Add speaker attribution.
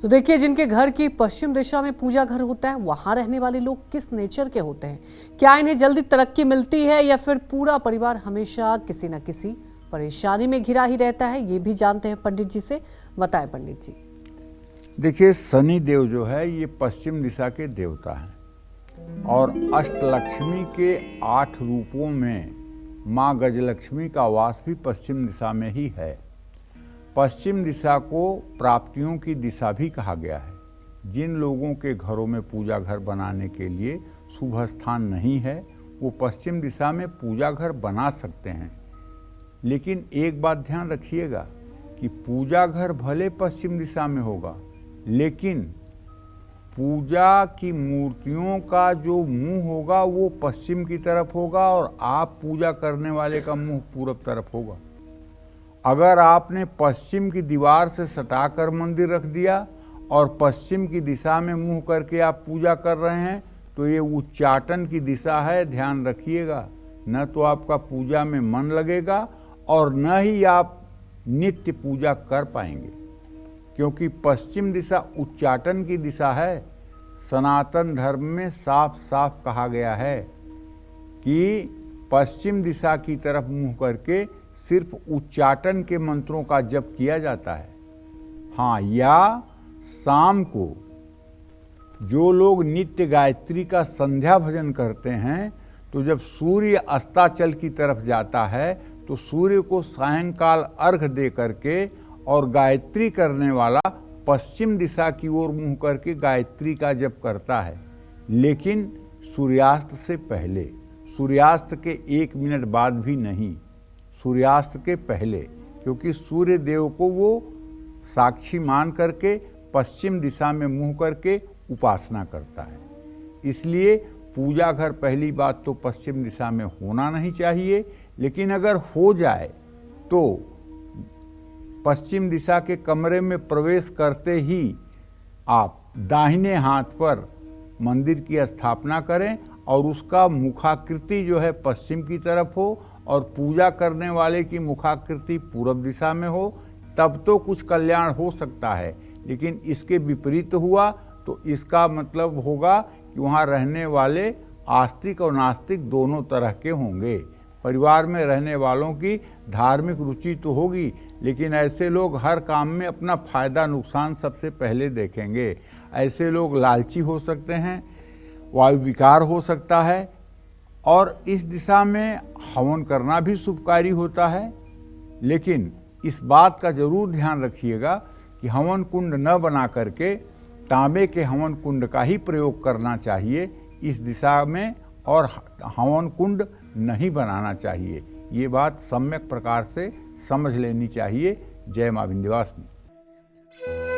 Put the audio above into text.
Speaker 1: तो देखिए, जिनके घर की पश्चिम दिशा में पूजा घर होता है, वहां रहने वाले लोग किस नेचर के होते हैं? क्या इन्हें जल्दी तरक्की मिलती है या फिर पूरा परिवार हमेशा किसी न किसी परेशानी में घिरा ही रहता है? ये भी जानते हैं पंडित जी से। बताएं पंडित जी।
Speaker 2: देखिए, शनि देव जो है ये पश्चिम दिशा के देवता हैं और अष्टलक्ष्मी के 8 रूपों में माँ गजलक्ष्मी का वास भी पश्चिम दिशा में ही है। पश्चिम दिशा को प्राप्तियों की दिशा भी कहा गया है। जिन लोगों के घरों में पूजा घर बनाने के लिए शुभ स्थान नहीं है, वो पश्चिम दिशा में पूजा घर बना सकते हैं। लेकिन एक बात ध्यान रखिएगा कि पूजा घर भले पश्चिम दिशा में होगा, लेकिन पूजा की मूर्तियों का जो मुंह होगा वो पश्चिम की तरफ होगा और आप पूजा करने वाले का मुंह पूरब तरफ होगा। अगर आपने पश्चिम की दीवार से सटाकर मंदिर रख दिया और पश्चिम की दिशा में मुंह करके आप पूजा कर रहे हैं, तो ये उच्चाटन की दिशा है, ध्यान रखिएगा। न तो आपका पूजा में मन लगेगा और न ही आप नित्य पूजा कर पाएंगे, क्योंकि पश्चिम दिशा उच्चाटन की दिशा है। सनातन धर्म में साफ साफ कहा गया है कि पश्चिम दिशा की तरफ मुंह करके सिर्फ उच्चाटन के मंत्रों का जप किया जाता है। हाँ, या शाम को जो लोग नित्य गायत्री का संध्या भजन करते हैं, तो जब सूर्य अस्ताचल की तरफ जाता है तो सूर्य को सायंकाल अर्घ दे करके और गायत्री करने वाला पश्चिम दिशा की ओर मुंह करके गायत्री का जप करता है। लेकिन सूर्यास्त से पहले, सूर्यास्त के 1 मिनट बाद भी नहीं, सूर्यास्त के पहले, क्योंकि सूर्य देव को वो साक्षी मान करके पश्चिम दिशा में मुंह करके उपासना करता है। इसलिए पूजा घर पहली बात तो पश्चिम दिशा में होना नहीं चाहिए, लेकिन अगर हो जाए तो पश्चिम दिशा के कमरे में प्रवेश करते ही आप दाहिने हाथ पर मंदिर की स्थापना करें और उसका मुखाकृति जो है पश्चिम की तरफ हो और पूजा करने वाले की मुखाकृति पूरब दिशा में हो, तब तो कुछ कल्याण हो सकता है। लेकिन इसके विपरीत हुआ तो इसका मतलब होगा कि वहाँ रहने वाले आस्तिक और नास्तिक दोनों तरह के होंगे। परिवार में रहने वालों की धार्मिक रुचि तो होगी, लेकिन ऐसे लोग हर काम में अपना फायदा नुकसान सबसे पहले देखेंगे। ऐसे लोग लालची हो सकते हैं, वायु विकार हो सकता है, और इस दिशा में हवन करना भी शुभकारी होता है। लेकिन इस बात का जरूर ध्यान रखिएगा कि हवन कुंड न बना करके तांबे के हवन कुंड का ही प्रयोग करना चाहिए इस दिशा में, और हवन कुंड नहीं बनाना चाहिए। ये बात सम्यक प्रकार से समझ लेनी चाहिए। जय मां विंध्यवासिनी।